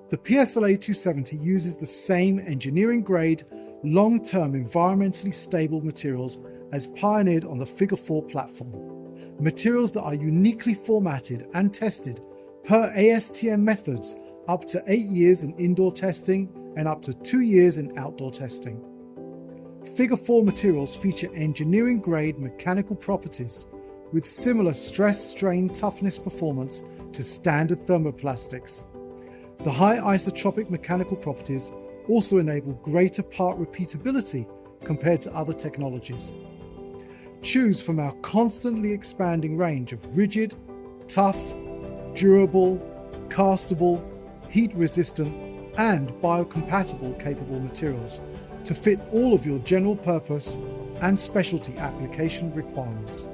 The PSLA 270 uses the same engineering-grade, long-term environmentally stable materials as pioneered on the Figure 4 platform. Materials that are uniquely formatted and tested per ASTM methods up to 8 years in indoor testing and up to 2 years in outdoor testing. Figure 4 materials feature engineering-grade mechanical properties with similar stress-strain toughness performance to standard thermoplastics. The high isotropic mechanical properties also enable greater part repeatability compared to other technologies. Choose from our constantly expanding range of rigid, tough, durable, castable, heat-resistant, and biocompatible capable materials to fit all of your general purpose and specialty application requirements.